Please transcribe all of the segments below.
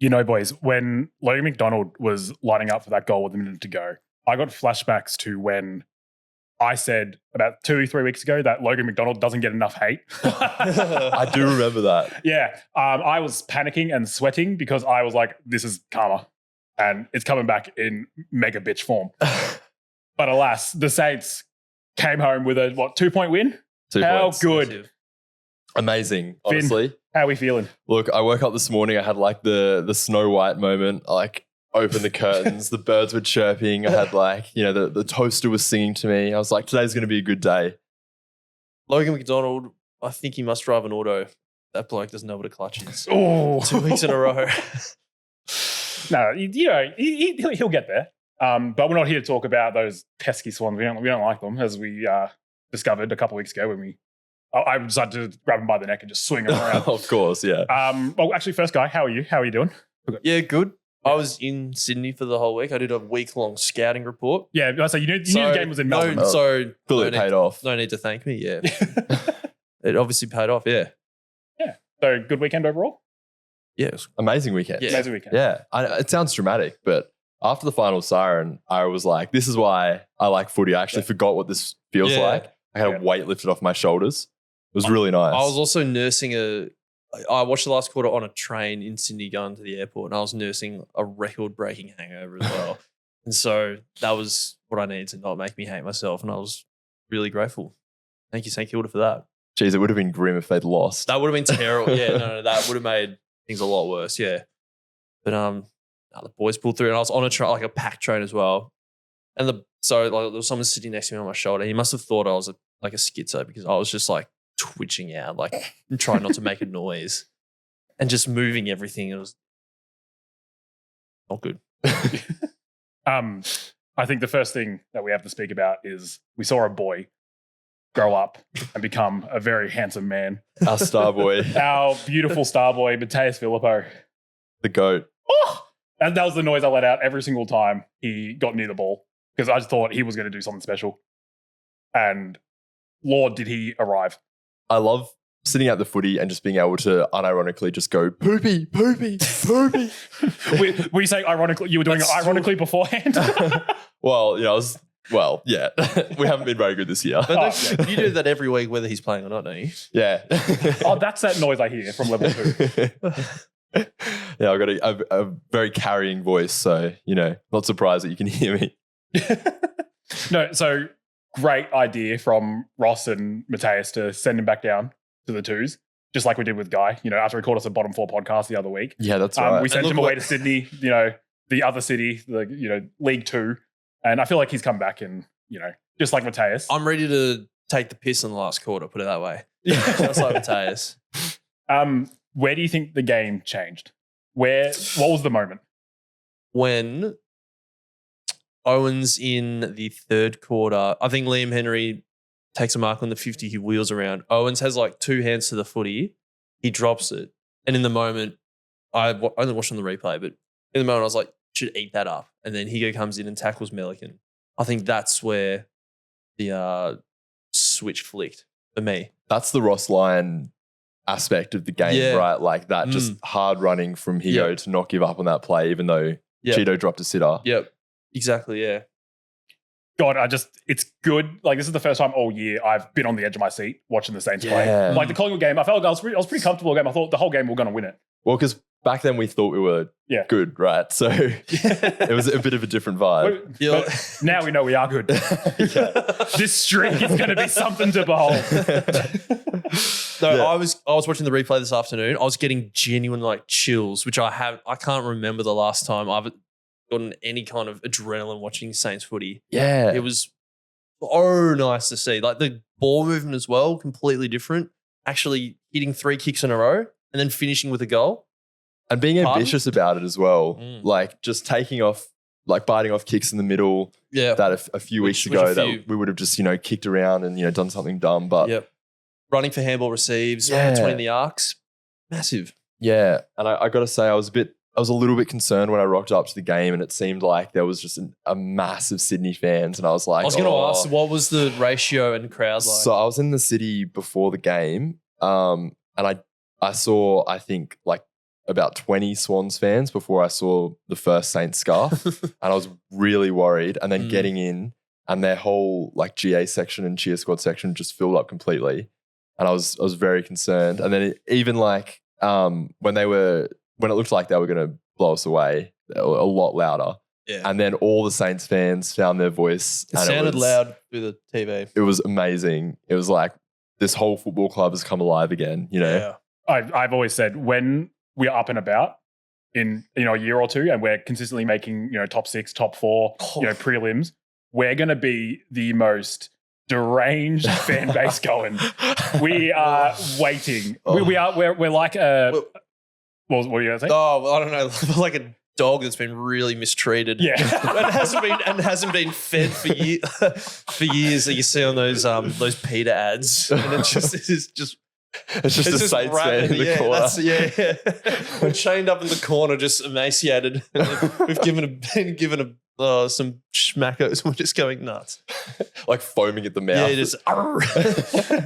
You know, boys, when Logan McDonald was lining up for that goal with a minute to go, I got flashbacks to when I said about 2-3 weeks ago that Logan McDonald doesn't get enough hate. I do remember that. Yeah. I was panicking and sweating because I was like, this is karma. And it's coming back in mega bitch form. But alas, the Saints came home with a, 2-point win? 2 How points. good. Amazing, honestly. Finn, how are we feeling? Look, I woke up this morning, I had like the Snow White moment, like opened the curtains, the birds were chirping, I had like, you know, the toaster was singing to me. I was like, today's going to be a good day. Logan McDonald, I think he must drive an auto. That bloke doesn't know what a clutch is. Oh, 2 weeks in a row. No, you know, he'll get there. But we're not here to talk about those pesky Swans. We don't like them, as we discovered a couple of weeks ago when I decided to grab him by the neck and just swing him around. Of course, yeah. Well, actually, first guy, how are you? How are you doing? Yeah, good. I was in Sydney for the whole week. I did a week-long scouting report. Yeah, so you knew the game was in Melbourne. Clearly it paid off. No need to thank me, yeah. It obviously paid off, yeah. Yeah. So good weekend overall? Yeah. It was Amazing weekend. Yeah. Amazing weekend. Yeah. It sounds dramatic, but after the final siren, I was like, this is why I like footy. I actually forgot what this feels like. I had a weight lifted off my shoulders. It was really nice. I was also nursing I watched the last quarter on a train in Sydney going to the airport, and I was nursing a record-breaking hangover as well. And so that was what I needed to not make me hate myself, and I was really grateful. Thank you, St Kilda, for that. Jeez, it would have been grim if they'd lost. That would have been terrible. Yeah, no, that would have made things a lot worse. Yeah, but the boys pulled through, and I was on a a packed train as well. And there was someone sitting next to me on my shoulder. He must have thought I was a schizo because I was just like twitching out, like trying not to make a noise, and just moving everything. It was not good. I think the first thing that we have to speak about is we saw a boy grow up and become a very handsome man. Our star boy. Our beautiful star boy, Mattaes Filippo. The GOAT. Oh! And that was the noise I let out every single time he got near the ball because I just thought he was going to do something special. And Lord, did he arrive. I love sitting at the footy and just being able to unironically just go, poopy, poopy, poopy. Were you saying ironically? You were doing it ironically beforehand? Well, yeah. We haven't been very good this year. But you do that every week, whether he's playing or not, don't you? Yeah. Oh, that's that noise I hear from level 2. Yeah, I've got a very carrying voice, so, not surprised that you can hear me. No, so great idea from Ross and Mattaes to send him back down to the 2s, just like we did with Guy, after he called us a bottom 4 podcast the other week. Yeah, that's right. We sent him away to Sydney, the other city, League 2. And I feel like he's come back and, just like Mattaes. I'm ready to take the piss in the last quarter, put it that way. Just like Mattaes. Where do you think the game changed? What was the moment? When Owens in the third quarter, I think Liam Henry takes a mark on the 50, he wheels around. Owens has like 2 hands to the footy. He drops it. And in the moment, I only watched on the replay, but in the moment I was like, should eat that up. And then Higo comes in and tackles Melican. I think that's where the switch flicked for me. That's the Ross Lyon aspect of the game, right? Like that just hard running from Higo to not give up on that play, even though Cheeto dropped a sitter. Yep. Exactly, yeah. God, it's good. Like, this is the first time all year I've been on the edge of my seat watching the Saints play. Like, the Collingwood game, I felt like I was pretty comfortable game. I thought the whole game we were going to win it. Well, because back then we thought we were good, right? So it was a bit of a different vibe. But now we know we are good. This streak is going to be something to behold. I was watching the replay this afternoon. I was getting genuine like chills, which I can't remember the last time I've gotten any kind of adrenaline watching Saints footy. Yeah. It was so nice to see. Like the ball movement as well, completely different. Actually hitting 3 kicks in a row and then finishing with a goal. And being ambitious about it as well. Like just taking off, like biting off kicks in the middle. Yeah. That a few weeks ago that we would have just, kicked around and, done something dumb. But running for handball receives between the arcs. Massive. Yeah. And I got to say, I was a little bit concerned when I rocked up to the game and it seemed like there was just a massive Sydney fans. And I was like, I was going to ask, what was the ratio and crowd like? So I was in the city before the game and I saw, I think, like about 20 Swans fans before I saw the first Saints scarf, and I was really worried. And then getting in, and their whole like GA section and cheer squad section just filled up completely, and I was very concerned. And then even like when it looked like they were going to blow us away, they were a lot louder. Yeah. And then all the Saints fans found their voice. It sounded loud through the TV. It was amazing. It was like this whole football club has come alive again, you know? Yeah. I've always said when we're up and about in a year or two and we're consistently making top 6, top 4, prelims, we're going to be the most deranged fan base going. We are waiting. We're like a. What were you going to say? Oh, I don't know. Like a dog that's been really mistreated. Yeah. and hasn't been fed for years that you see on those PETA ads. And it's just a Saints fan in the corner. We're chained up in the corner, just emaciated. We've been given some schmackos. We're just going nuts. Like foaming at the mouth. Yeah, just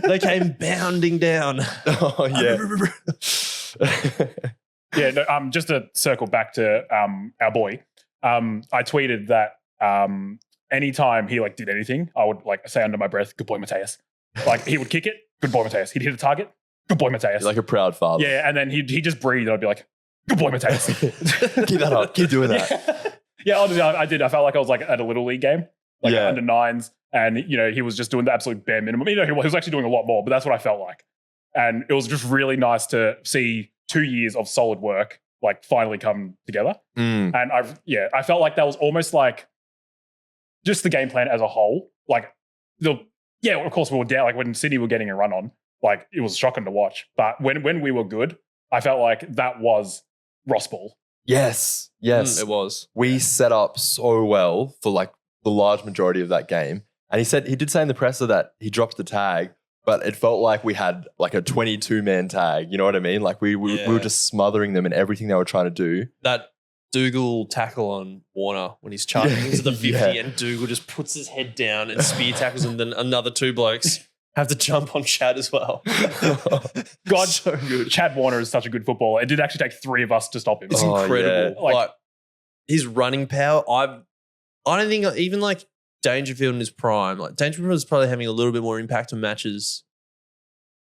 they came bounding down. Oh, yeah. Yeah, no, just to circle back to our boy, I tweeted that anytime he did anything, I would say under my breath, "Good boy, Mattaes." Like he would kick it, "Good boy, Mattaes." He'd hit a target, "Good boy, Mattaes." Like a proud father. Yeah, and then he'd just breathe, and I'd be like, "Good boy, Mattaes." Keep that up. Keep doing that. Yeah, honestly, I did. I felt like I was at a little league game, under 9s, and he was just doing the absolute bare minimum. He was actually doing a lot more, but that's what I felt like, and it was just really nice to see 2 years of solid work finally come together. And I felt like that was almost just the game plan as a whole. Of course we were down. When Sydney were getting a run on, it was shocking to watch. But when we were good, I felt like that was Ross ball. Yes. It was. We set up so well for the large majority of that game. And he did say in the presser that he dropped the tag, but it felt like we had a 22-man tag. You know what I mean? We were just smothering them in everything they were trying to do. That Dougal tackle on Warner when he's charging into the 50 and Dougal just puts his head down and spear tackles, and then another 2 blokes have to jump on Chad as well. God, so good. Chad Warner is such a good footballer. It did actually take 3 of us to stop him. It's incredible. Yeah. His running power, I don't think even Dangerfield in his prime, Dangerfield is probably having a little bit more impact on matches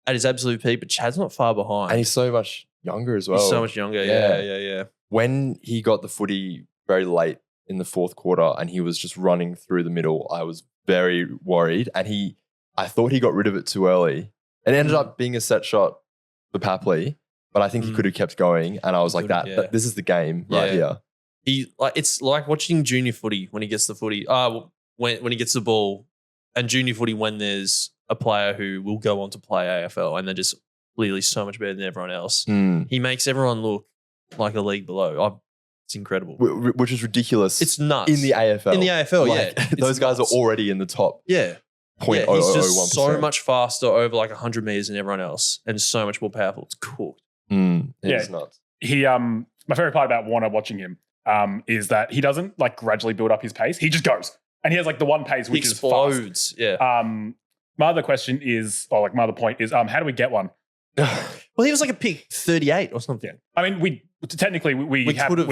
at his absolute peak, but Chad's not far behind. And he's so much younger as well. He's so much younger, yeah. When he got the footy very late in the 4th quarter and he was just running through the middle, I was very worried. And I thought he got rid of it too early. It ended up being a set shot for Papley, but I think he could have kept going. And I was like, this is the game right here. It's like watching junior footy when he gets the footy. When he gets the ball, and junior footy when there's a player who will go on to play AFL and they're just clearly so much better than everyone else. He makes everyone look like a league below. It's incredible. Which is ridiculous. It's nuts. In the AFL. In the AFL, those guys are already in the top. Yeah. 0.001%. He's just so much faster over 100 meters than everyone else and so much more powerful. It's cooked. It's nuts. My favorite part about Warner watching him is that he doesn't gradually build up his pace. He just goes. And he has the one pace which explodes. Is fast. Yeah. My other question is, my other point is, how do we get one? Well, he was a pick 38 or something. Yeah. I mean, we've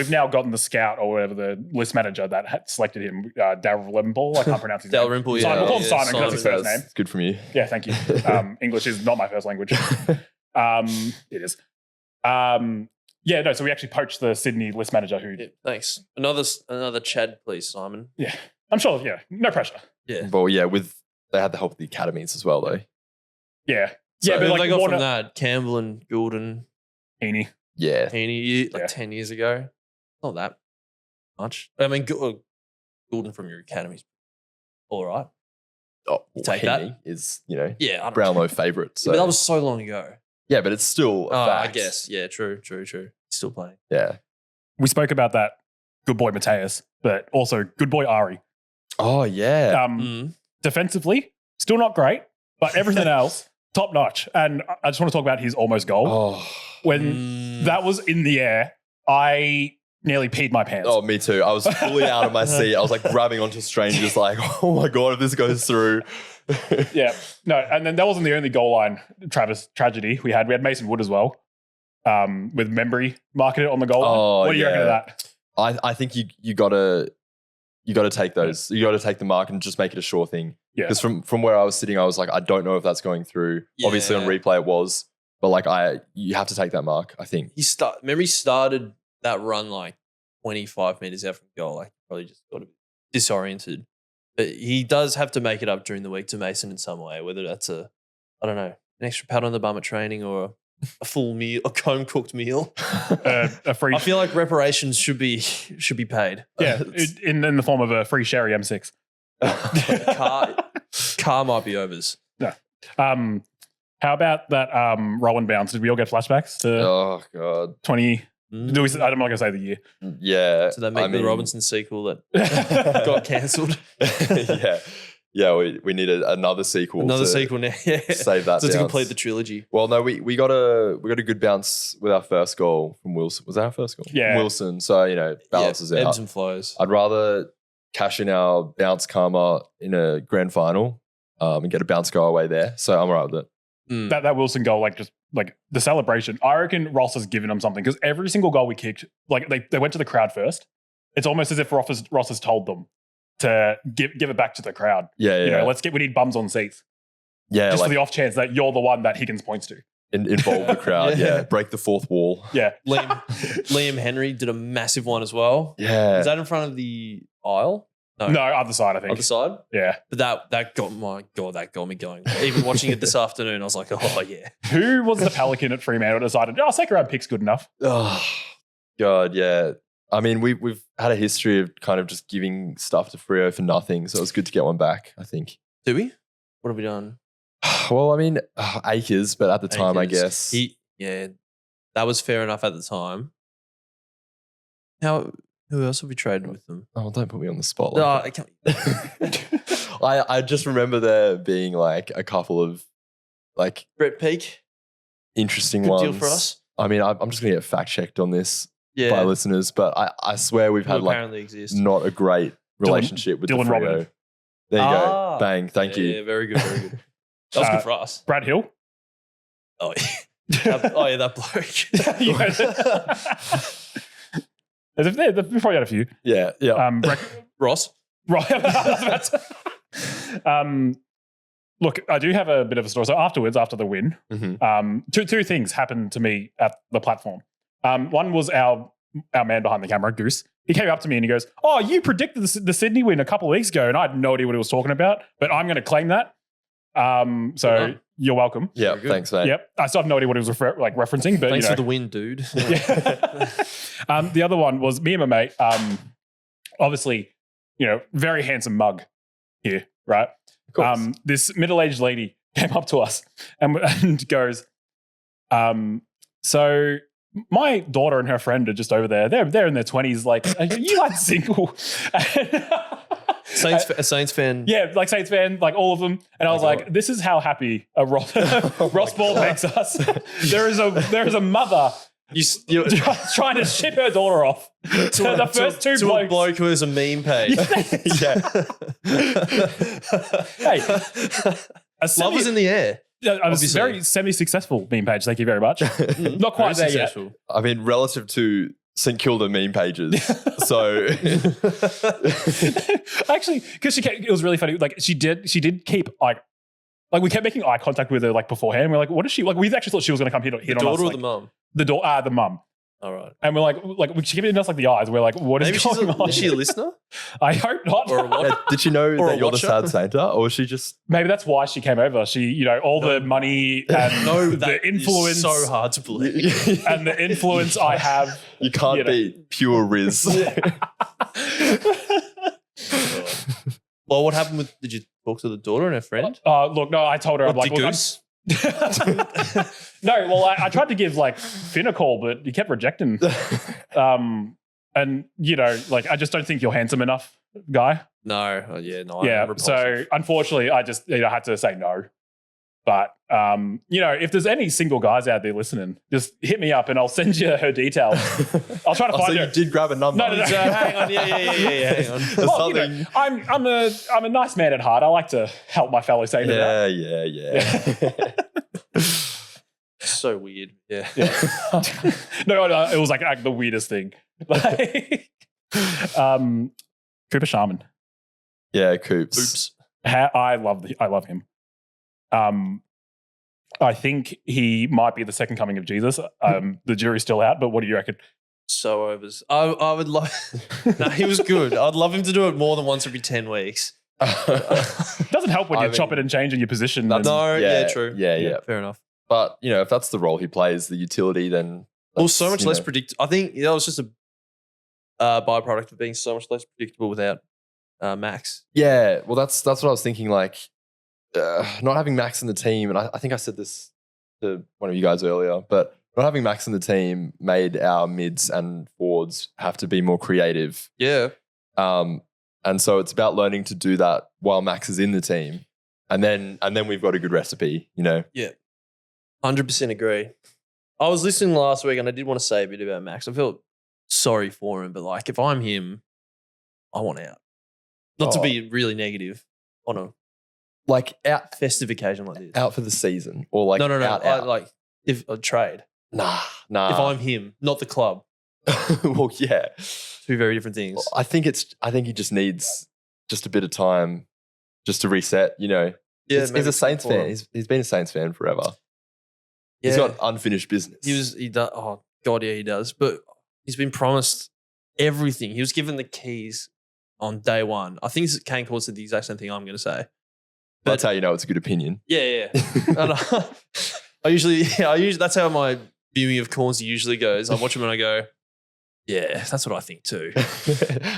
now gotten the scout or whatever, the list manager that had selected him, Dalrymple. I can't pronounce his name. Dalrymple, yeah. We'll call him Simon because that's his first name. It's good from you. Yeah, thank you. English is not my first language. It is. So we actually poached the Sydney list manager who... Yeah, thanks. Another Chad, please, Simon. Yeah. I'm sure, no pressure. Yeah. Well, yeah, they had the help of the academies as well, though. Yeah. So but they got Warner, from that, Campbell and Goulden. Heaney. Yeah. Heaney, 10 years ago. Not that much. I mean, Goulden from your academies, all right. Oh, take Heaney that. Is, Brownlow favourite. So. But that was so long ago. Yeah, but it's still a fact. I guess. Yeah, true. He's still playing. Yeah. We spoke about that good boy Mattaes, but also good boy Ari. Oh, yeah. Defensively, still not great, but everything else, top notch. And I just want to talk about his almost goal. Oh. When that was in the air, I nearly peed my pants. Oh, me too. I was fully out of my seat. I was grabbing onto strangers oh my God, if this goes through. Yeah. No, and then that wasn't the only goal line tragedy we had. We had Mason Wood as well. with Membry marking it on the goal line. Oh, What do you reckon of that? I think you gotta take those. You gotta take the mark and just make it a sure thing. Yeah. Because from where I was sitting, I was like, I don't know if that's going through. Yeah. Obviously on replay it was, but like you have to take that mark, I think. Memory started that run like 25 meters out from goal. Like probably just got a bit disoriented. But he does have to make it up during the week to Mason in some way, whether that's an extra pat on the bum at training or a full meal, a home cooked meal. A free. I feel like reparations should be paid. Yeah, in the form of a free Sherry M6. Car might be overs. No. How about that roll and bounce? Did we all get flashbacks to Oh god. 20? I'm not going to say the year. Yeah. So that make the Robinson sequel that got cancelled. Yeah, we needed another sequel. Another sequel now. Yeah. Save that. So to bounce. complete the trilogy. Well, no, we got a good bounce with our first goal from Wilson. Was that our first goal? Yeah. Wilson. So, balances out. Ebbs and flows. I'd rather cash in our bounce karma in a grand final and get a bounce go away there. So I'm all right with it. That Wilson goal, just the celebration, I reckon Ross has given them something because every single goal we kicked, they went to the crowd first. It's almost as if Ross has told them to give it back to the crowd. Yeah. We need bums on seats. Yeah. Just for the off chance that you're the one that Higgins points to. Involve the crowd. Yeah. Break the fourth wall. Yeah. Liam Henry did a massive one as well. Yeah. Is that in front of the aisle? No, other side, I think. Other side? Yeah. But that got me going. Even watching it this afternoon, I was like, oh, yeah. Who was the Pelican at Fremantle who decided, second round pick's good enough? Oh, God, yeah. I mean, we've had a history of kind of just giving stuff to Freo for nothing, so it was good to get one back, I think. Do we? What have we done? Well, I mean, Acres, but at the time, I Acres. guess. That was fair enough at the time. Who else have we traded with them? Oh, don't put me on the spot. No, Like I just remember there being a couple of Brett Peake. interesting Good ones. deal for us. I mean, I'm just going to get fact checked on this Yeah. by listeners, but I swear we've had apparently exist. not a great relationship with Dylan the Freo. Robin. There you go. Bang. Thank you. Yeah, very good, very good. That was good for us. Brad Hill. Oh, yeah. That bloke. They've probably had a few. Yeah. Ross. Right. Look, I do have a bit of a story. So after the win, two things happened to me at the platform. One was our man behind the camera, Goose. He came up to me and he goes, "Oh, you predicted the Sydney win a couple of weeks ago," and I had no idea what he was talking about. But I'm going to claim that. So you're welcome. Yeah. Thanks, mate. Yep. I still have no idea what he was referencing, but Thanks for the win, dude. Yeah. The other one was me and my mate. Obviously, very handsome mug here, right? Of course. This middle-aged lady came up to us and goes, "So my daughter and her friend are just over there. They're in their 20s. Are you single?" A Saints fan. Yeah, Saints fan, all of them. And I was like, this is how happy a Ross Ball makes us. There is a mother you're trying to ship her daughter off to the first two blokes. A bloke who has a meme page. Hey, love is in the air. I was very semi-successul meme page. Thank you very much. Not quite there yet. I mean, relative to St Kilda meme pages. So actually, because it was really funny. She did keep we kept making eye contact with her beforehand. We're like, what is she like? We actually thought she was going to come hit on us. The daughter or the mum? The mum. All right. And we're like she kept hitting us the eyes. We're like, what is going on? Is she a listener? I hope not. Or a watcher? did she know Or that a you're the watcher? sad Sainter, or was she just? Maybe that's why she came over. She, all the money and the influence, is so hard to believe. and the influence I have. You can't beat pure Riz. Well, what happened with? Did you talk to the daughter and her friend? Look, no, I told her. I'm Did Goose? No, well, I tried to give Finn a call, but he kept rejecting. And I just don't think you're handsome enough, guy. No. Yeah. So unfortunately, I just had to say no. But if there's any single guys out there listening, just hit me up and I'll send you her details. I'll try to find her. You did grab a number. No. Hang on. Yeah. Hang on. There's something. I'm a nice man at heart. I like to help my fellow Saints out. Yeah. so weird. Yeah. No, it was like the weirdest thing. Like, Cooper Sharman. Yeah, Coops. Oops. I love him. I think he might be the second coming of Jesus. The jury's still out, but what do you reckon? So overs. I would love. No, he was good. I'd love him to do it more than once every 10 weeks. Doesn't help when you're chopping and changing your position. No, yeah, true. Yeah. Fair enough. But, if that's the role he plays, the utility, then... Well, so much less predictable. I think that was just a byproduct of being so much less predictable without Max. Yeah, well, that's what I was thinking, like, not having Max in the team, and I think I said this to one of you guys earlier, but not having Max in the team made our mids and forwards have to be more creative. Yeah. And so it's about learning to do that while Max is in the team. And then we've got a good recipe, Yeah. 100% agree. I was listening last week and I did want to say a bit about Max. I felt sorry for him, but like if I'm him, I want out. Not to be really negative on a like out festive occasion like this. Out for the season or like no. out. Like if a trade. Nah. If I'm him, not the club. Well, yeah. Two very different things. Well, I think he just needs just a bit of time just to reset, Yeah, he's a Saints fan. He's been a Saints fan forever. Yeah. He's got unfinished business. He does. Oh God, yeah, he does. But he's been promised everything. He was given the keys on day one. I think Kane Court said the exact same thing I'm going to say. But that's how you know it's a good opinion. Yeah. And I usually that's how my viewing of Corns usually goes. I watch him and I go, yeah, that's what I think too.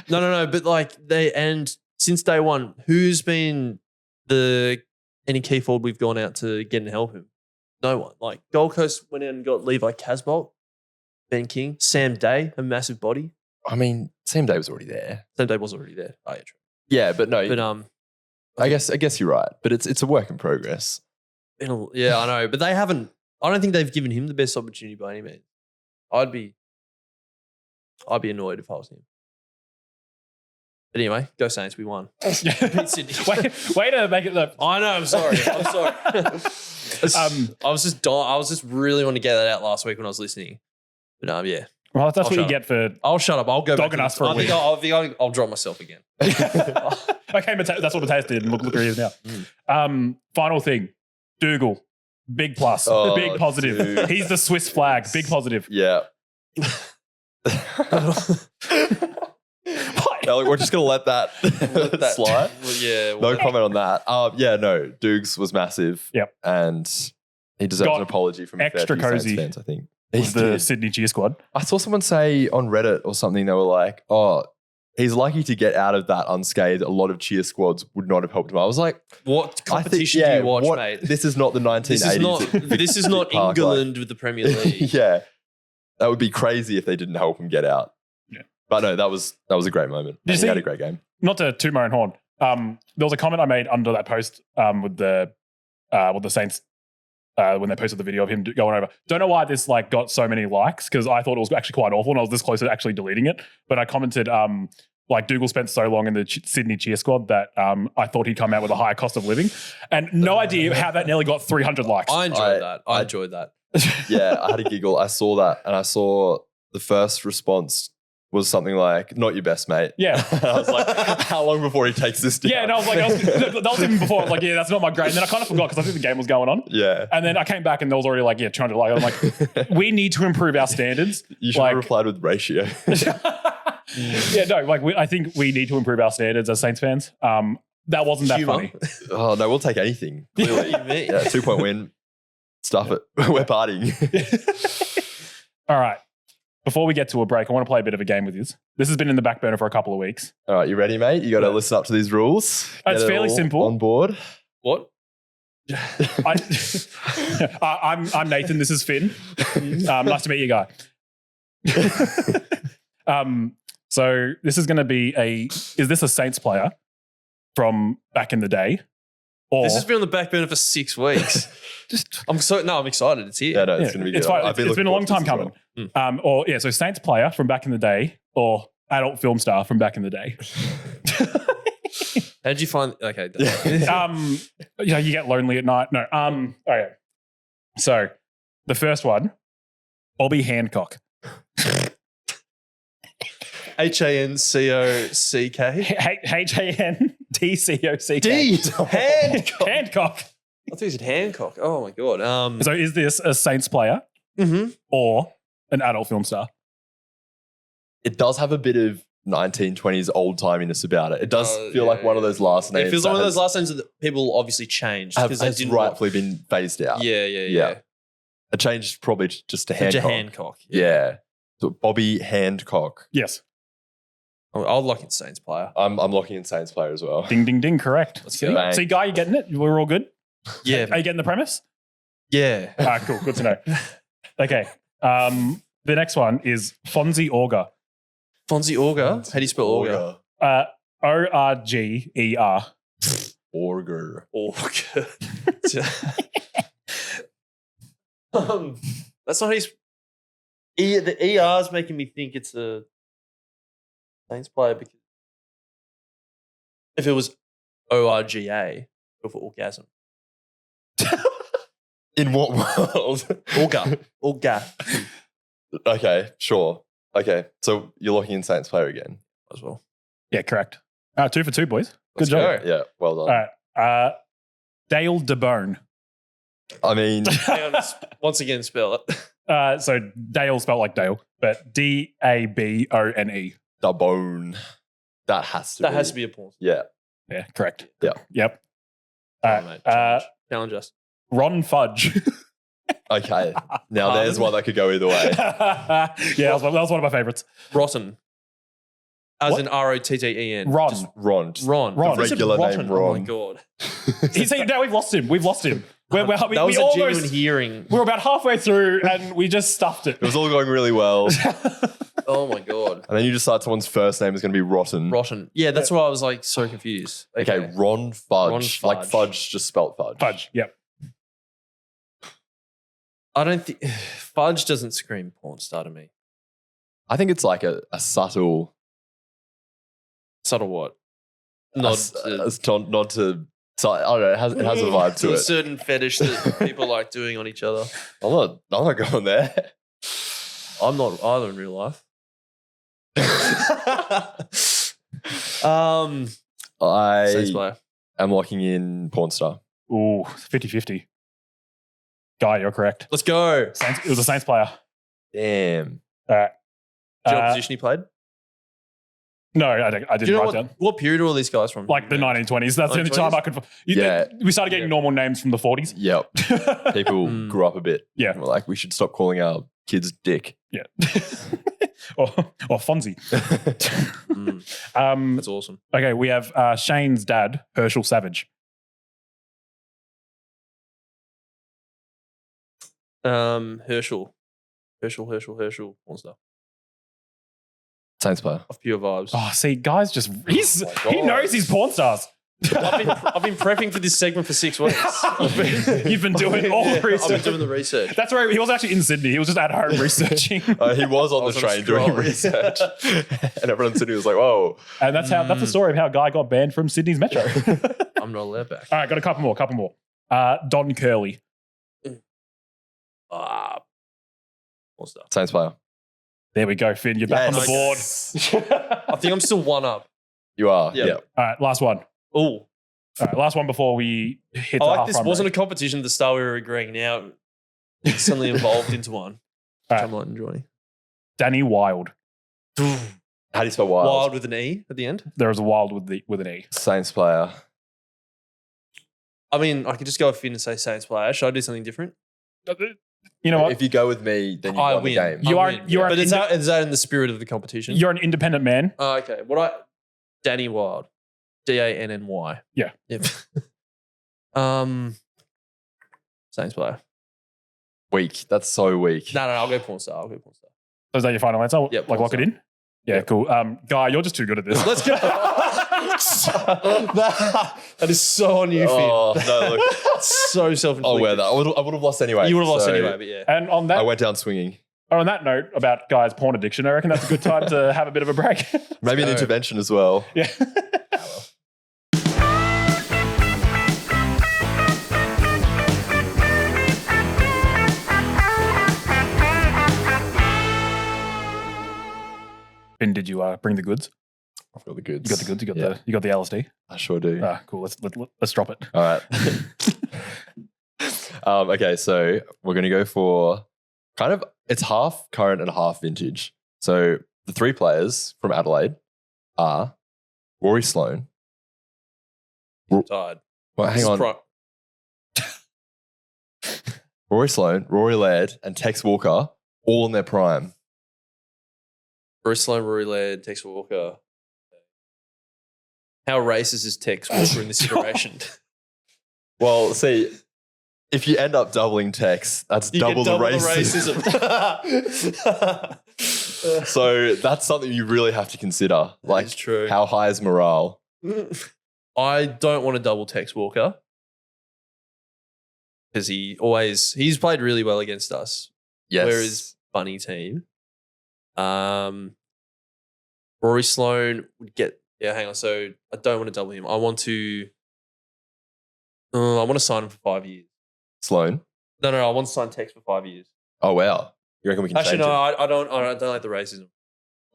No. But like and since day one, who's been any key forward we've gone out to get and help him? No one. Like Gold Coast went out and got Levi Casbolt, Ben King, Sam Day, a massive body. I mean, Sam Day was already there. Sam Day was already there. Oh, yeah, true. Yeah, but no. But I guess you're right. But it's a work in progress. Yeah, I know. But they haven't. I don't think they've given him the best opportunity by any means. I'd be annoyed if I was him. But anyway, go Saints. We won. Beat Sydney. Way to make it look. I know. I'm sorry. I was just really wanting to get that out last week when I was listening. But yeah. Well, that's what you get for. I'll shut up. I'll go dogging back us for a week. I think I'll drop myself again. Okay, but that's what Mattaes did. And look where he is now. Final thing, Dougal, big plus, big positive. Dude. He's the Swiss flag, big positive. Yeah. No, we're just gonna let that slide. Well, yeah. No comment on that. No, Dukes was massive. Yep. And he deserves an apology from extra cozy fans, I think. Was the Sydney cheer squad. I saw someone say on Reddit or something, they were like, he's lucky to get out of that unscathed. A lot of cheer squads would not have helped him. I was like, what competition do you watch, mate? This is not the 1980s. This is not England with the Premier League. Yeah. That would be crazy if they didn't help him get out. Yeah. But no, that was a great moment. He had a great game. Not to toot my own horn. There was a comment I made under that post with the Saints when they posted the video of him going over. Don't know why this got so many likes because I thought it was actually quite awful and I was this close to actually deleting it. But I commented Dougal spent so long in the Sydney cheer squad that I thought he'd come out with a higher cost of living, and no idea how that nearly got 300 likes. I enjoyed that. Yeah, I had a giggle. I saw that, and I saw the first response was something like, "Not your best, mate." Yeah. And I was like, how long before he takes this down? Yeah, and I was like, that was even before. I was like, yeah, that's not my grade. And then I kind of forgot because I think the game was going on. Yeah. And then I came back and there was already 200 likes. I'm like, we need to improve our standards. You should have replied with ratio. Yeah, no, I think we need to improve our standards as Saints fans. That wasn't that funny. Oh, no, we'll take anything. Clearly. Yeah, 2-point win. Stuff it. We're partying. All right. Before we get to a break, I want to play a bit of a game with you. This has been in the back burner for a couple of weeks. All right, you ready, mate? You got to listen up to these rules. It's fairly simple. On board. What? I'm Nathan. This is Finn. Nice to meet you, guy. So this is going to be is this a Saints player from back in the day? Or this has been on the back burner for 6 weeks. I'm excited. It's here. Yeah, no, it's going to be good. It's been a long time coming. Well. So Saints player from back in the day or adult film star from back in the day. How'd you find? Okay. You get lonely at night. No. Okay. So The first one, Bobby Hancock. Hancock. H-A-N-T-C-O-C-K. D. Hancock. Hancock. I thought you said Hancock. Oh my god. So is this a Saints player or an adult film star? It does have a bit of 1920s old timiness about it. It does feel like one of those last names. It feels like one of those last names that people obviously changed because they has didn't rightfully been phased out. Yeah. A change probably just to Hancock. Hancock. Yeah. So Bobby Hancock. Yes. I'll lock in Saints player. I'm locking in Saints player as well. Ding, ding, ding. Correct. Let's go. Bang. See, Guy, you getting it? We're all good? Yeah. Are you getting the premise? Yeah. Cool. Good to know. Okay. The next one is Fonzie Auger. Fonzie Auger. How do you spell Auger? O-R-G-E-R. Auger. Auger. That's not his. The ER is making me think it's a Saints player because if it was ORGA, go for orgasm. In what world? Auger. Okay, sure. Okay, so you're locking in Saints player again. As well. Yeah, correct. 2 for 2, boys. Good Let's job. go. Yeah, well done. All right. Dale DeBone. I mean, Hang on, once again, spell it. So Dale spelled like Dale, but D-A-B-O-N-E. the bone. That has to That be. has to be a porn. Yeah. Yeah, correct. Yeah. Yep. Come on, mate. Challenge us. Ron Fudge. Okay. Now there's one that could go either way. Yeah, that was one of my favorites. Rotten. As What? in R-O-T-T-E-N. Ron. Just Ron. Just Ron. Ron. The I said regular rotten. name Oh my Ron. god. Now we've lost him. We've lost him. We That was a almost, genuine hearing. we're about halfway through and we just stuffed it. It was all going really well. Oh my god. And then you decide someone's first name is going to be Rotten. Rotten. Yeah, that's why I was like so confused. Okay, Ron Fudge. Ron Like Fudge. fudge, just spelt fudge. Fudge. Yep. I don't think Fudge doesn't scream porn star to me. I think it's like a subtle Subtle what? nod to. So, I don't know. It has a vibe to a it. certain fetish that people like doing on each other. I'm not going there. I'm not either in real life. Saints I player. am locking in porn star. Ooh, 50-50. Guy, you're correct. Let's go. It was a Saints player. Damn. All right. Do you know what position he played? No, I Do didn't you know write down. what period are all these guys from? Like the 1920s. That's the only time I could. Yeah. We started getting normal names from the 40s. Yep. People Mm. grew up a bit. Yeah. And were like, we should stop calling our kids Dick. Yeah. or Fonzie. Mm, that's awesome. Okay, we have Shane's dad, Herschel Savage. Herschel. Porn star. Saints player. Of pure vibes. Oh, see, guys, just he God. knows his porn stars. I've been prepping for this segment for 6 weeks. You've been doing all the I've been research. doing the research. That's right. He was actually in Sydney. He was just at home reseaching. He was on I was the on train doing scroll. research. And everyone in Sydney was like, whoa. And that's the story of how Guy got banned from Sydney's Metro. I'm not allowed back. All right, got a couple more. Don Curley. Porn star. Saints player. There we go, Finn. You're back on the board. I think I'm still one up. You are. Yeah. Yeah. All right, last one. Oh, All right, last one before we hit I the like half this run wasn't break. a competition at the start we were agreeing. Now it's suddenly evolved into one. All Which right. I'm not enjoying. Danny Wild. How do you spell wild? Wild with an E at the end. There is a wild with an E. Saints player. I mean, I could just go with Finn and say Saints player. Should I do something different? You know what? If you go with me, then you I won the win. game. You I are- win. you are But is inde- that in the spirit of the competition? You're an independent man. Oh, okay. Danny Wild. Danny. Yeah. Yep. Saints player. Weak. That's so weak. No, I'll go porn star. Is that your final answer? Yep, Like lock it in? Yeah, Yep. cool. Guy, you're just too good at this. Let's go. That is so on you, Finn. Oh, no, look. So self-inflicted. I'll wear that. I would have lost anyway. You would have lost so anyway, but yeah. And on I that, went down swinging. on that note about Guy's porn addiction, I reckon that's a good time to have a bit of a break. Maybe an go. intervention as well. Yeah. And did you bring the goods? I've got the goods. You got the goods. You got the LSD. I sure do. Cool. Let's drop it. All right. Okay, so we're going to go for it's half current and half vintage. So the three players from Adelaide are Rory Sloane. Tired. Well, hang on. Rory Sloane, Rory Laird, and Tex Walker, all in their prime. Rory Sloane, Rory Laird, Tex Walker. How racist is Tex Walker in this iteration? Well, see, if you end up doubling Tex, that's double the racism. So that's something you really have to consider. Like, That's true. How high is morale? I don't want to double Tex Walker because he's played really well against us. Yes. We're his bunny team. Rory Sloane would get. Yeah, hang on. So I don't want to double him. I want to sign him for 5 years. Sloane? No. I want to sign Tex for 5 years. Oh, wow. You reckon we can Actually, change no. it? I don't like the racism.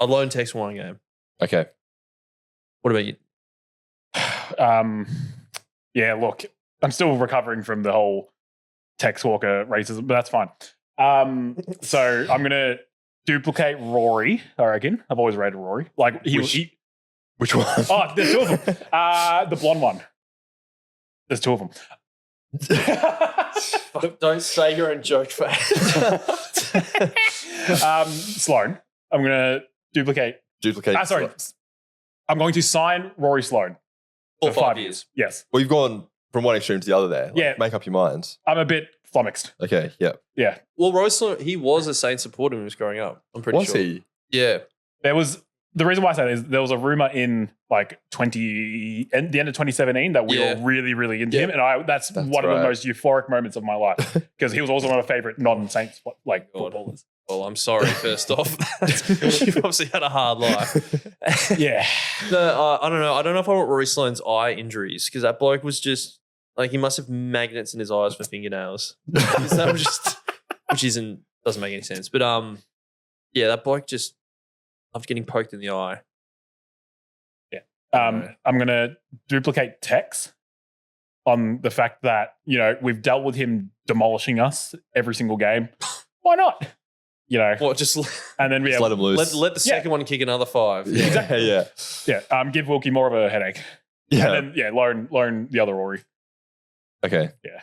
I'd loan Tex one game. Okay. What about you? Yeah, look, I'm still recovering from the whole Tex Walker racism, but that's fine. So I'm going to duplicate Rory, I reckon. I've always rated Rory. Like, Which one? Oh, there's two of them. The blonde one. There's two of them. Don't say you're in joke face. Sloane. I'm going to duplicate. Sorry. I'm going to sign Rory Sloane. For 5 years. Yes. Well, you've gone from one extreme to the other there. Like, Yeah. Make up your mind. I'm a bit flummoxed. Okay, yeah. Yeah. Well, Rory Sloane, he was a Saints supporter when he was growing up. I'm pretty Was sure. he? Yeah. The reason why I say that is there was a rumor in like the end of 2017 that we were really, really into him. And that's one of the most euphoric moments of my life because he was also one of my favorite non-Saints footballers. Well, I'm sorry, first off. You've obviously had a hard life. Yeah. I don't know. I don't know if I want Rory Sloane's eye injuries because that bloke was just like he must have magnets in his eyes for fingernails. Which doesn't make any sense. But yeah, that bloke just loved getting poked in the eye. Yeah. I'm gonna duplicate Tex on the fact that, we've dealt with him demolishing us every single game. Why not? What, just and then let him loose. let the second one kick another 5. Yeah, exactly. Yeah. Give Wilkie more of a headache. Yeah. And then loan the other Rory. Okay. Yeah.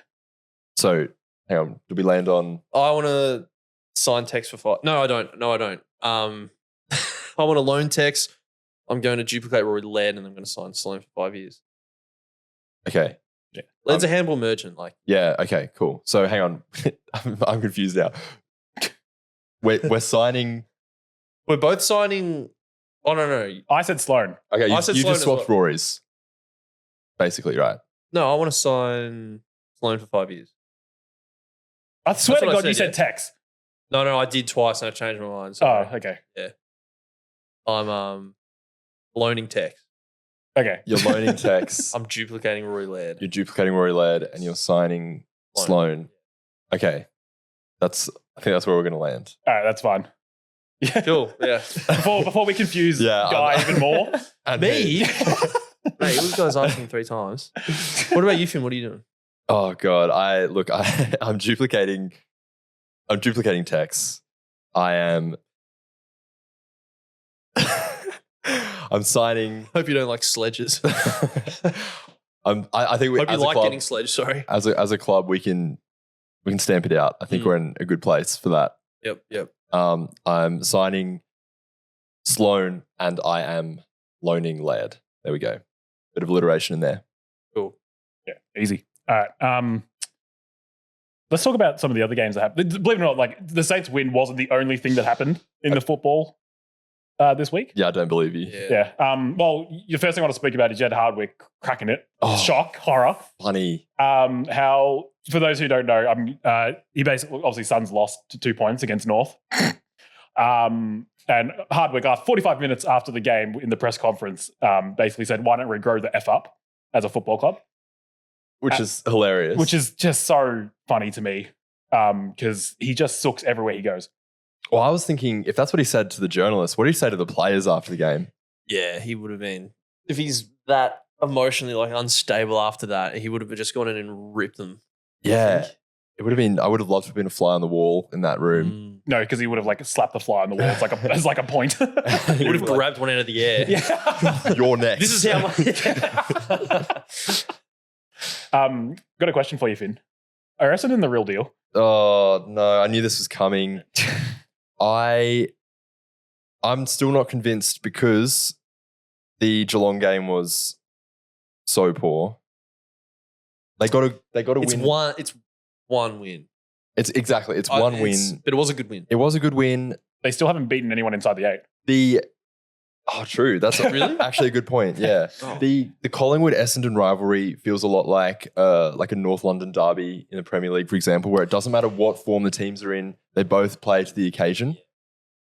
So hang on. Did we land on? I want to sign Tex for 5. No, I don't. I want to loan Tex. I'm going to duplicate Rory Laird and I'm going to sign Sloane for 5 years. Okay. Yeah. Laird's a handball merchant. Yeah. Okay. Cool. So hang on. I'm confused now. We're signing. We're both signing. Oh, no. I said Sloane. Okay. I You said just Sloane as swapped well. Rory's. Basically, right? No, I want to sign Sloane for 5 years. I swear to what I God, you said, said Tex. No, I did twice and I changed my mind. So Oh, okay. I'm loaning Tex. Okay. You're loaning Tex. I'm duplicating Rory Laird. You're duplicating Rory Laird and you're signing Sloane. Okay. I think that's where we're going to land. All right, that's fine. Yeah. Cool. Yeah. Before we confuse Guy even more. And me? Mate, you guys asked me 3 times. What about you, Finn? What are you doing? Oh God. I'm duplicating Tex. I'm signing. Hope you don't like sledges. I think we Hope you as a like club, getting sledged, sorry. as a club we can stamp it out. I think we're in a good place for that. Yep. I'm signing Sloane and I am loaning Laird. There we go. Bit of alliteration in there. Cool. Yeah, easy. All right. Let's talk about some of the other games that happened. Believe it or not, like the Saints win wasn't the only thing that happened in the football this week. Yeah, I don't believe you. Yeah. Well, the first thing I want to speak about is Jed Hardwick cracking it. Oh. Shock, horror. Funny. How, for those who don't know, he basically, obviously, Suns lost to 2 points against North. And Hardwick, 45 minutes after the game in the press conference, basically said, why don't we grow the F up as a football club? Which is hilarious. Which is just so funny to me because he just sooks everywhere he goes. Well, I was thinking if that's what he said to the journalists, what did he say to the players after the game? Yeah, he would have been. If he's that emotionally like unstable after that, he would have just gone in and ripped them. Yeah. It would have been, I would have loved to have been a fly on the wall in that room. No, because he would have like slapped the fly on the wall. It's like a point. He would have grabbed one out of the air. Yeah. You're next. This is how Got a question for you, Finn. Are Essendon the real deal? Oh, no. I knew this was coming. I'm still not convinced because the Geelong game was so poor. They got to win. It's one win. It's one win. But it was a good win. It was a good win. They still haven't beaten anyone inside the 8. True. That's Really? actually a good point. Yeah. Oh. The Collingwood Essendon rivalry feels a lot like a North London derby in the Premier League, for example, where it doesn't matter what form the teams are in, they both play to the occasion.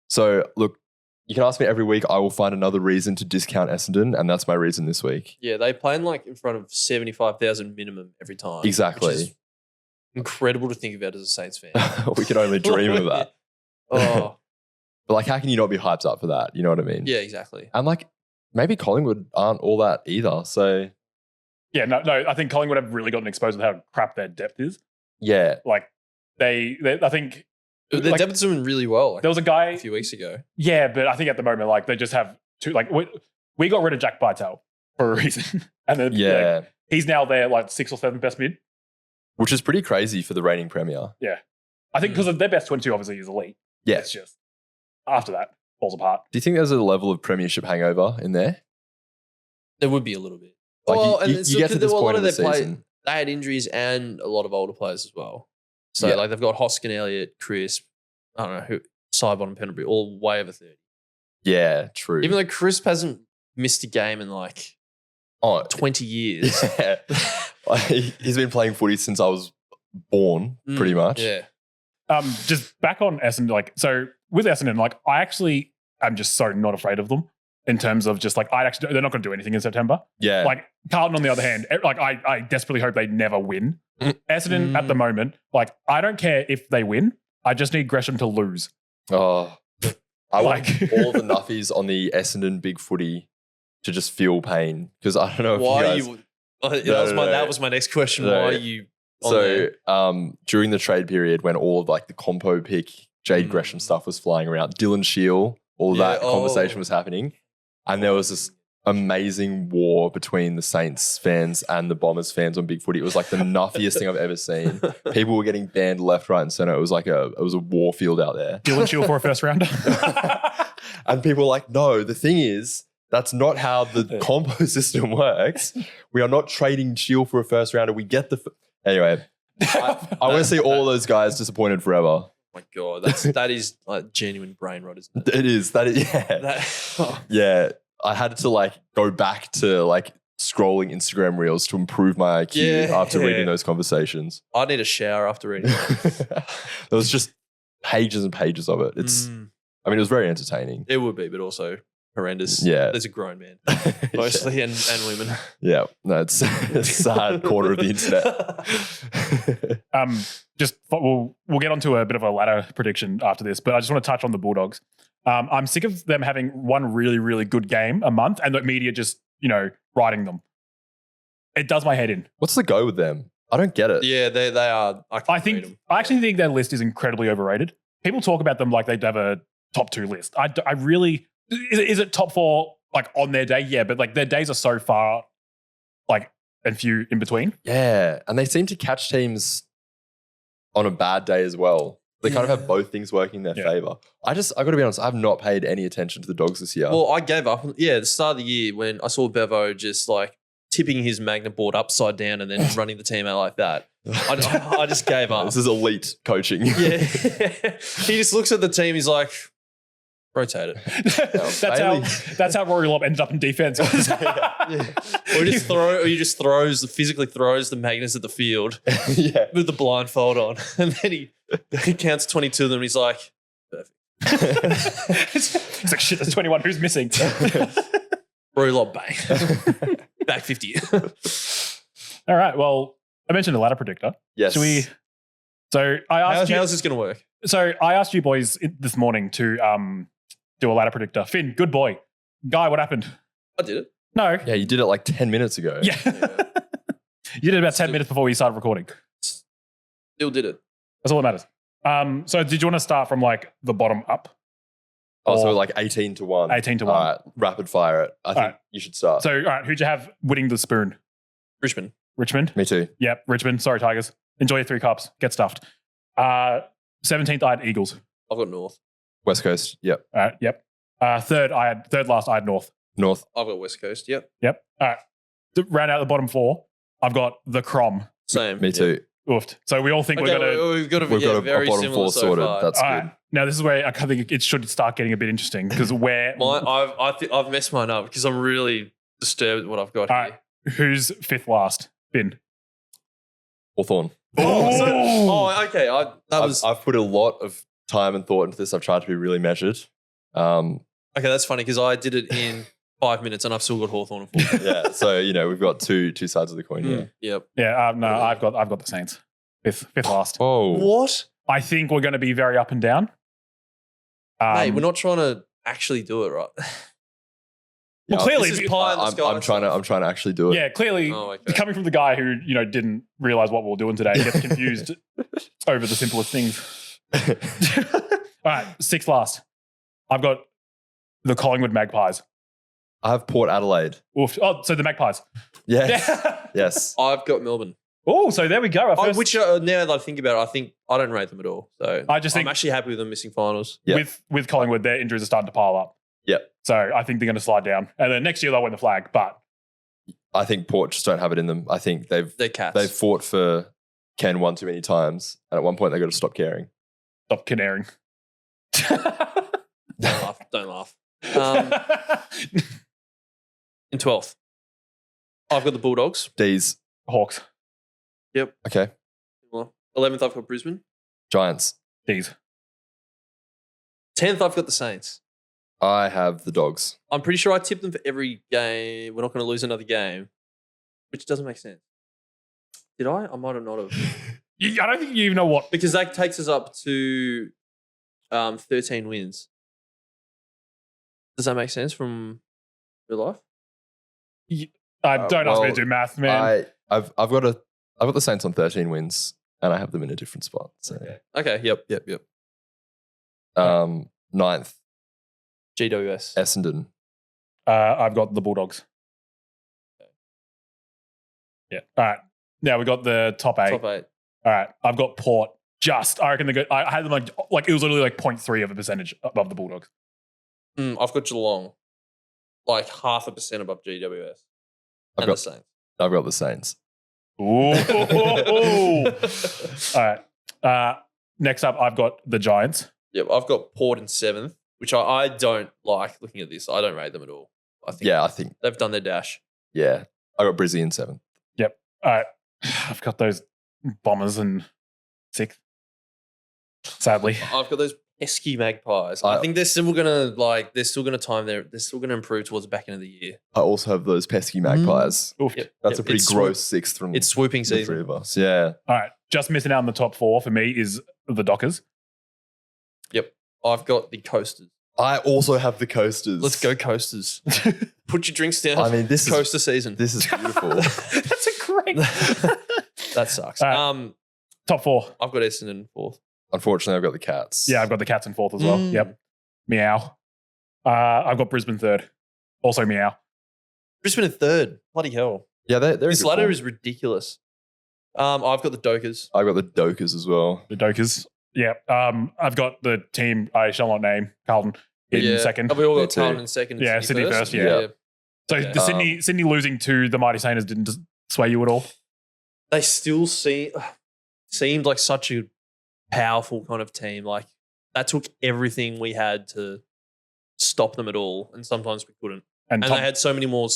So look, you can ask me every week, I will find another reason to discount Essendon, and that's my reason this week. Yeah, they play in like in front of 75,000 minimum every time. Exactly. Which is incredible to think about as a Saints fan. We can only dream of that. Oh, But like, how can you not be hyped up for that? You know what I mean? yeah, exactly. And like, maybe Collingwood aren't all that either. So Yeah, no. I think Collingwood have really gotten exposed with how crap their depth is. yeah, Like they I think Their like, depth's doing really well. Like, there was a guy a few weeks ago. Yeah, but I think at the moment, like they just have two. Like we got rid of Jack Bytel for a reason, and then yeah, like, he's now their like 6th or 7th best mid. which is pretty crazy for the reigning premier. I think because of their best 22 obviously is elite. Yeah. It's just after that falls apart. Do you think there's a level of premiership hangover in there? There would be a little bit. Like you get to this point of the players, season. they had injuries and a lot of older players as well. So Yeah. like they've got Hoskin, Elliott, Crisp, I don't know who, Sidebottom, Pendlebury, all way over 30. Yeah, true. Even though Crisp hasn't missed a game in like 20 years. Yeah. He's been playing footy since I was born, pretty much. Yeah. Just back on Essendon, like so with Essendon, like I actually am just so not afraid of them in terms of just like they're not going to do anything in September. Yeah. Like Carlton, on the other hand, like I desperately hope they never win. Essendon at the moment, like I don't care if they win. I just need Gresham to lose. Oh, I Like- want all the nuffies on the Essendon big footy to just feel pain because I don't know if Why you guys, that was my next question. No. Why are you on there? So during the trade period when all of like the compo pick Jade Gresham stuff was flying around, Dylan Shield, all Yeah, that conversation was happening, and there was this amazing war between the Saints fans and the Bombers fans on big footy. It was like the nuffiest thing I've ever seen. People were getting banned left, right, and center. It was a war field out there. Dylan Shield for a first rounder. And people were like, no, the thing is, that's not how the compo system works. We are not trading Shield for a first rounder. We get anyway. I want to see all those guys disappointed forever. Oh my God, that is like genuine brain rot, isn't it? It is. Yeah. Yeah. I had to like go back to like scrolling Instagram reels to improve my IQ after reading those conversations. I need a shower after reading that. There was just pages and pages of it. I mean, it was very entertaining. It would be, but also horrendous. Yeah. There's a grown man, mostly, and women. Yeah. No, it's a sad corner of the internet. We'll get onto a bit of a ladder prediction after this, but I just want to touch on the Bulldogs. I'm sick of them having one really, really good game a month and the media just, riding them. It does my head in. What's the go with them? I don't get it. Yeah, they are. I actually think their list is incredibly overrated. People talk about them like they'd have a top 2 list. I really, is it top 4 like on their day? Yeah, but like their days are so far like and few in between. Yeah. And they seem to catch teams on a bad day as well. They kind of have both things working in their favor. I got to be honest, I've not paid any attention to the Dogs this year. Well, I gave up. Yeah, at the start of the year when I saw Bevo just like tipping his magnet board upside down and then running the team out like that, I just gave up. This is elite coaching. Yeah. He just looks at the team, he's like, rotate it. That's how Rory Lobb ended up in defense. Or he just physically throws the magnets at the field with the blindfold on. And then he counts 22 of them and he's like, perfect. It's like, shit, there's 21. Who's missing? Rory Lobb, bang. Back 50. All right. Well, I mentioned the ladder predictor. Yes. Should we? So I asked you. How's this going to work? So I asked you boys this morning to do a ladder predictor. Finn, good boy. Guy, what happened? I did it. No. Yeah, you did it like 10 minutes ago. Yeah. You did it about 10 minutes before we started recording. Still did it. That's all that matters. So did you want to start from like the bottom up? Oh, so Or like 18 to 1. 18 to 1. All right, rapid fire it. I think right. you should start. So, all right, who'd you have winning the spoon? Richmond. Richmond? Me too. Yep, Richmond. Sorry, Tigers. Enjoy your 3 cups. Get stuffed. 17th, I had Eagles. I've got North. West Coast. Yep. All right, yep. Third last, I had North. North. I've got West Coast. Yep. Yep. All right. To round out the bottom 4, I've got the Crom. Same. Me too. Oofed. So we all think Okay, we've got to... we've got a a very bottom similar 4 so sorted. far. That's All good. right. Now this is where I think it should start getting a bit interesting because I've messed mine up because I'm really disturbed with what I've got All here. right. Who's 5th last? Finn. Hawthorn. Okay. I've put a lot of time and thought into this. I've tried to be really measured. Okay, that's funny because I did it in 5 minutes and I've still got Hawthorn and 4. Yeah. So, we've got two sides of the coin here. Yep. Yeah, no, I've got the Saints. Fifth last. Oh. What? I think we're going to be very up and down. Mate, we're not trying to actually do it right. Well, clearly, This is pie in the sky I'm trying to actually do it. yeah, clearly, Oh, okay. coming from the guy who didn't realize what we were doing today, gets confused over the simplest things. All right, 6th last. I've got the Collingwood Magpies. I have Port Adelaide. Oof. Oh, so the Magpies. Yes. Yeah. Yes. I've got Melbourne. Oh, so there we go. Our first, Which now that I think about it, I think I don't rate them at all. So I just think- I'm actually happy with them missing finals. Yeah. with Collingwood, their injuries are starting to pile up. Yep. So I think they're going to slide down. And then next year they'll win the flag. But I think Port just don't have it in them. I think They're cats. they've fought for Ken one too many times. And at one point, they've got to stop caring. stop canaring. Don't laugh. In 12th, I've got the Bulldogs. D's. Hawks. Yep. Okay. 11th, I've got Brisbane. Giants. D's. 10th, I've got the Saints. I have the Dogs. I'm pretty sure I tipped them for every game. We're not going to lose another game, which doesn't make sense. Did I? I might have not have. I don't think you even know what. Because that takes us up to 13 wins. Does that make sense from real life? Don't ask me to well, do math, man. I've got the Saints on 13 wins, and I have them in a different spot. So Okay. Yep. 9th, GWS. Essendon. I've got the Bulldogs. Yeah. All right. Now we got the top 8. Top 8. All right. I've got Port. I reckon they go. I had them like it was literally like 0.3 of a percentage above the Bulldogs. I've got Geelong, like 0.5% above GWS. I've got the Saints. Ooh. All right. Next up, I've got the Giants. Yep, I've got Port in 7th, which I don't like looking at this. I don't rate them at all. I think they've done their dash. Yeah. I got Brizzy in 7th. Yep. All right. I've got those Bombers in 6th. Sadly. I've got those pesky Magpies. I think they're still gonna improve towards the back end of the year. I also have those pesky Magpies. Oof. Yep. That's a pretty It's gross 6th from It's swooping the season. 3 of us. Yeah. All right. Just missing out on the top 4 for me is the Dockers. Yep. I've got the Coasters. I also have the Coasters. Let's go Coasters. Put your drinks down. I mean, this Coaster season. This is beautiful. That's a great. That sucks. All right. Top 4. I've got Essendon in 4th. Unfortunately, I've got the Cats. Yeah, I've got the Cats in 4th as well. Yep. Meow. I've got Brisbane 3rd. Also meow. Brisbane in 3rd. Bloody hell. Yeah, they're This ladder is ridiculous. I've got the Dokers. I've got the Dokers as well. The Dokers. Yeah. I've got the team I shall not name, Carlton, in 2nd. Have we all Me got too. Carlton in 2nd? and Yeah, Sydney first, yeah. Yeah. So Okay. the Sydney losing to the Mighty Saints didn't sway you at all? They still seemed like such a powerful kind of team. Like that took everything we had to stop them at all, and sometimes we couldn't. And they had so many more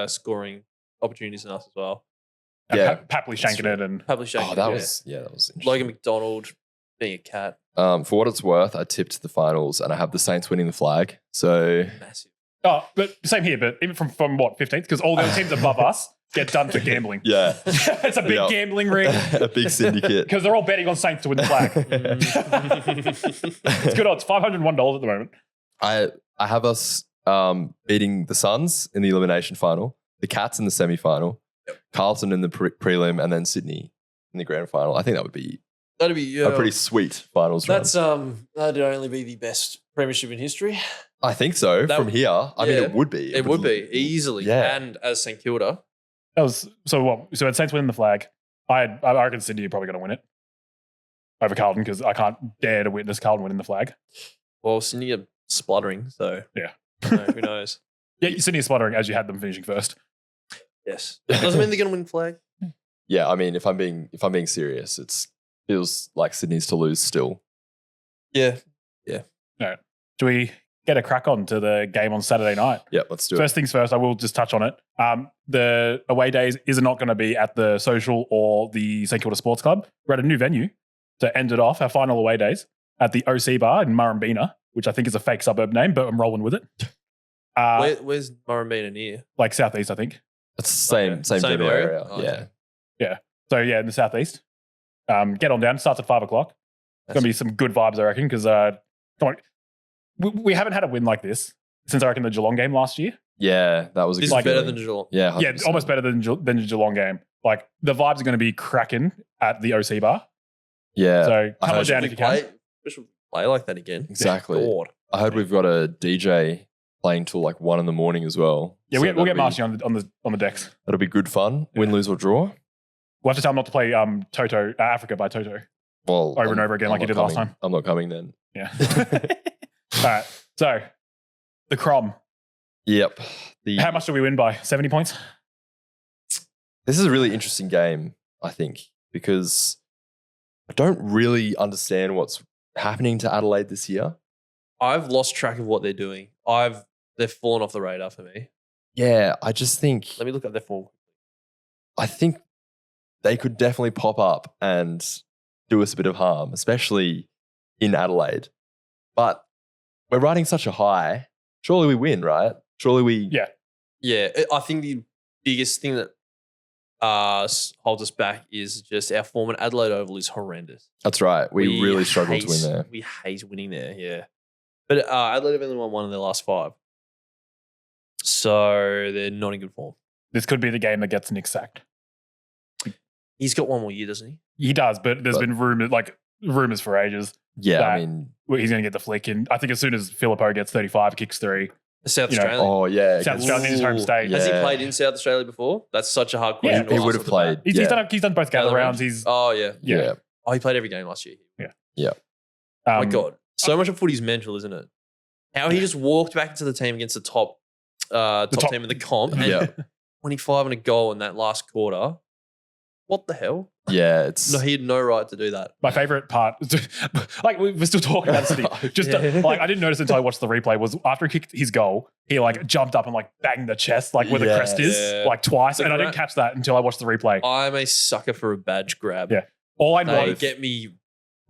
scoring opportunities than us as well. Yeah. Papley shanking it and Probably Shane. Oh, that was interesting. Logan McDonald being a cat. For what it's worth, I tipped the finals and I have the Saints winning the flag. So Massive. but same here. But even from what 15th, because all the other teams above us get done for gambling. Yeah. It's a big gambling ring. A big syndicate. Because they're all betting on Saints to win the flag. It's good odds. $501 at the moment. I have us beating the Suns in the elimination final, the Cats in the semi-final, Carlton in the prelim, and then Sydney in the grand final. I think that'd be a pretty sweet finals run. That'd only be the best premiership in history. I think so. From here, I mean, it would be. It would be easily. Yeah. And as St Kilda, That was so what? So at Saints winning the flag, I reckon Sydney are probably going to win it over Carlton because I can't dare to witness Carlton winning the flag. well, Sydney are spluttering, so Yeah. who knows? Yeah, Sydney are spluttering as you had them finishing first. Yes, doesn't mean they're going to win the flag. Yeah, I mean, if I'm being serious, it feels like Sydney's to lose still. Yeah, Do we get a crack on to the game on Saturday night? Yeah, let's do it. First things first, I will just touch on it. The away days is not going to be at the Social or the St Kilda Sports Club. We're at a new venue to end it off, our final away days, at the OC Bar in Murrumbina, which I think is a fake suburb name, but I'm rolling with it. where's Murrumbina near? Like southeast, I think. It's the same Same general area? area. Oh, Yeah. okay. So yeah, in the southeast. Get on down. Starts at 5 o'clock. It's going to be some good vibes, I reckon, because we haven't had a win like this since I reckon the Geelong game last year. Yeah, that was a This good is better feeling. than Geelong. Yeah, 100%. Yeah, almost better than the Geelong game. Like the vibes are going to be cracking at the OC Bar. Yeah, So come on heard down if you can. We should play like that again. exactly. God. I heard we've got a DJ playing till like 1 a.m. as well. Yeah, So we'll get that'll be- Marcy on the decks. That'll be good fun. Win, lose or draw. We'll have to tell him not to play Toto Africa by Toto. Well, Over and over again like not you did last coming. time. I'm not coming then. Yeah. All right. So the Crom. Yep. How much do we win by? 70 points? This is a really interesting game, I think, because I don't really understand what's happening to Adelaide this year. I've lost track of what they're doing. They've fallen off the radar for me. Yeah, I just think Let me look at their form. I think they could definitely pop up and do us a bit of harm, especially in Adelaide. But we're riding such a high. Surely we win, right? Surely we. Yeah. Yeah, I think the biggest thing that holds us back is just our form at Adelaide Oval is horrendous. That's right. We really struggle to win there. We hate winning there, yeah. But Adelaide have only won one of their last 5. So they're not in good form. This could be the game that gets Nick sacked. He's got one more year, doesn't he? He does, but there's been rumors for ages. Yeah, that I mean. he's going to get the flick. And I think as soon as Filippo gets 35, kicks 3. South You know, Australia. Oh, yeah. South Australia's his home state. Yeah. Has he played in South Australia before? That's such a hard question. Yeah, to he would ask have off the bat. played. He's done both gather Gather rounds. rounds? He's Oh, yeah. Yeah. Oh, he played every game last year. Oh My God. So much of footy's mental, isn't it? How he just walked back into the team against the top team in the comp. And Yeah. 25 and a goal in that last quarter. What the hell? Yeah, it's. No, he had no right to do that. My favorite part, like we're still talking about City. Just Yeah. like I didn't notice until I watched the replay. Was after he kicked his goal, he like jumped up and like banged the chest, like where the crest is, Yeah. like twice, The and I didn't catch that until I watched the replay. I'm a sucker for a badge grab. Yeah. All I know They is get me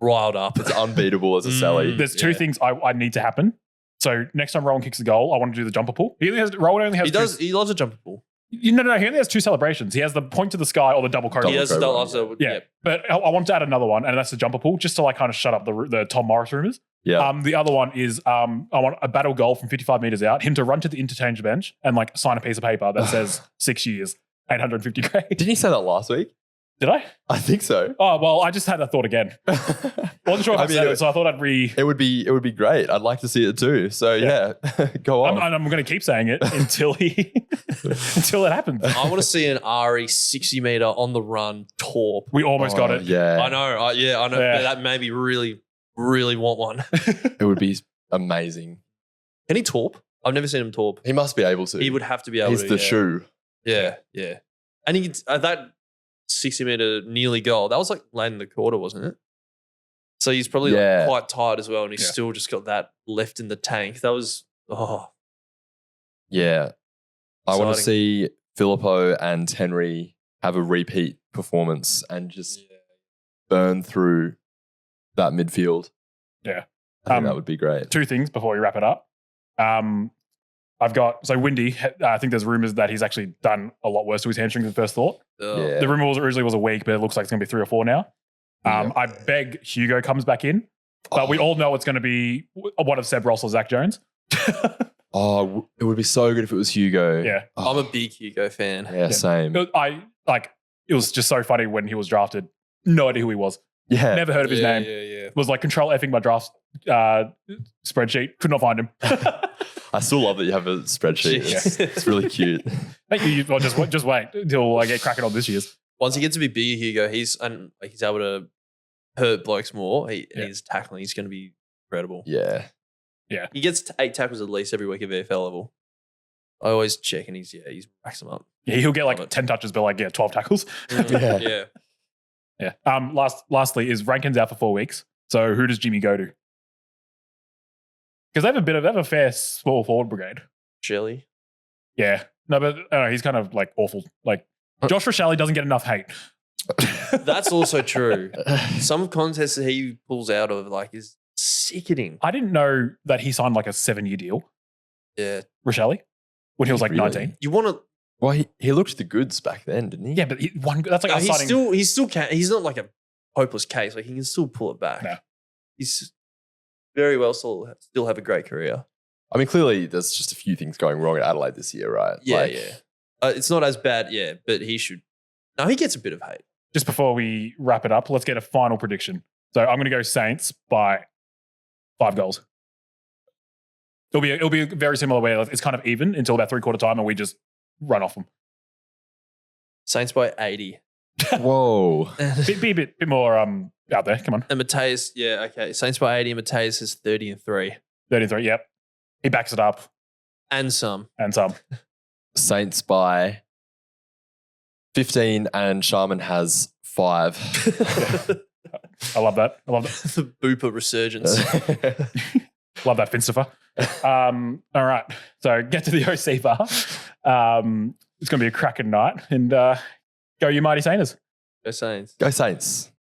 riled up. It's unbeatable as a Sally. there's two things I need to happen. So next time Rowan kicks a goal, I want to do the jumper pull. Rowan only has He does. He loves a jumper pull. No, he only has 2 celebrations. He has the point to the sky or the double cobra. He does. Cobra, Loves a, Yeah, but I want to add another one, and that's the jumper pull, just to like kind of shut up the Tom Morris rumors. Yeah. The other one is I want a battle goal from 55 meters out, him to run to the interchange bench and like sign a piece of paper that says 6 years, 850 grade. Didn't he say that last week? Did I? I think so. Oh well, I just had that thought again. Wasn't sure if I said it, so I thought I'd It would be great. I'd like to see it too. So yeah, go on. I'm going to keep saying it until until it happens. I want to see an RE 60 meter on the run torp. We almost got it. Yeah, I know. I know. Yeah. But that made me really, really want one. it would be amazing. Can he torp? I've never seen him torp. He must be able to. He would have to be able He's to. the yeah. shoe. Yeah, yeah. And he that 60 meter nearly goal, that was like late in the quarter, wasn't it? So he's probably Yeah. like quite tired as well, and he's Yeah. still just got that left in the tank. That was Yeah, I want to Exciting. see Filippo and Henry have a repeat performance and just burn through that midfield. Yeah. I think that would be great. 2 things before we wrap it up. I I've got so Windy. I think there's rumors that he's actually done a lot worse to his hamstring than first thought. Yeah. The rumor originally was a week, but it looks like it's going to be 3 or 4 now. Yeah. I beg Hugo comes back in, but we all know it's going to be one of Seb Ross or Zach Jones. Oh, it would be so good if it was Hugo. Yeah. Oh, I'm a big Hugo fan. yeah, same. It was just so funny when he was drafted. No idea who he was. Yeah. Never heard of his name. Yeah. Was like control effing my draft spreadsheet. Could not find him. I still love that you have a spreadsheet. Jeez. It's really cute. Thank you. Well, just wait until I get cracking on this year's. Once he gets to be bigger, Hugo, he's able to hurt blokes more. And his tackling, he's going to be incredible. Yeah. He gets 8 tackles at least every week at VFL level. I always check and he's racks them up. Yeah, he'll get like Love it. 10 touches, but like 12 tackles. Yeah. Yeah. Lastly, is Rankin's out for 4 weeks. So who does Jimmy go to? Because they have a fair small forward brigade. Shelley. Yeah. No, but he's kind of like awful. Like Josh Rochelle doesn't get enough hate. That's also true. Some contests that he pulls out of like is sickening. I didn't know that he signed like a 7-year deal, Yeah. Rochelle, when he was like Really? 19. You want to. Well, he looked the goods back then, didn't he? Yeah, but that's like us signing. He still can. He's not like a hopeless case. Like he can still pull it back. No. He's very well still have a great career. I mean, clearly there's just a few things going wrong at Adelaide this year, right? Yeah. It's not as bad, but he should. No, he gets a bit of hate. Just before we wrap it up, let's get a final prediction. So I'm going to go Saints by 5 goals. It'll be a very similar way. It's kind of even until about 3/4 time, and we just run off them. Saints by 80. Whoa. Be a bit more out there. Come on, And Mattaes, yeah, okay. Saints by 80 and Mattaes has 30-3. 33. Yep, he backs it up And some. and some. Saints by 15 and Sharman has 5. I love that. The Booper resurgence. Love that Finstifer. All right, so get to the OC bar. It's going to be a cracking night, and go you mighty Saints. Go Saints. Go Saints.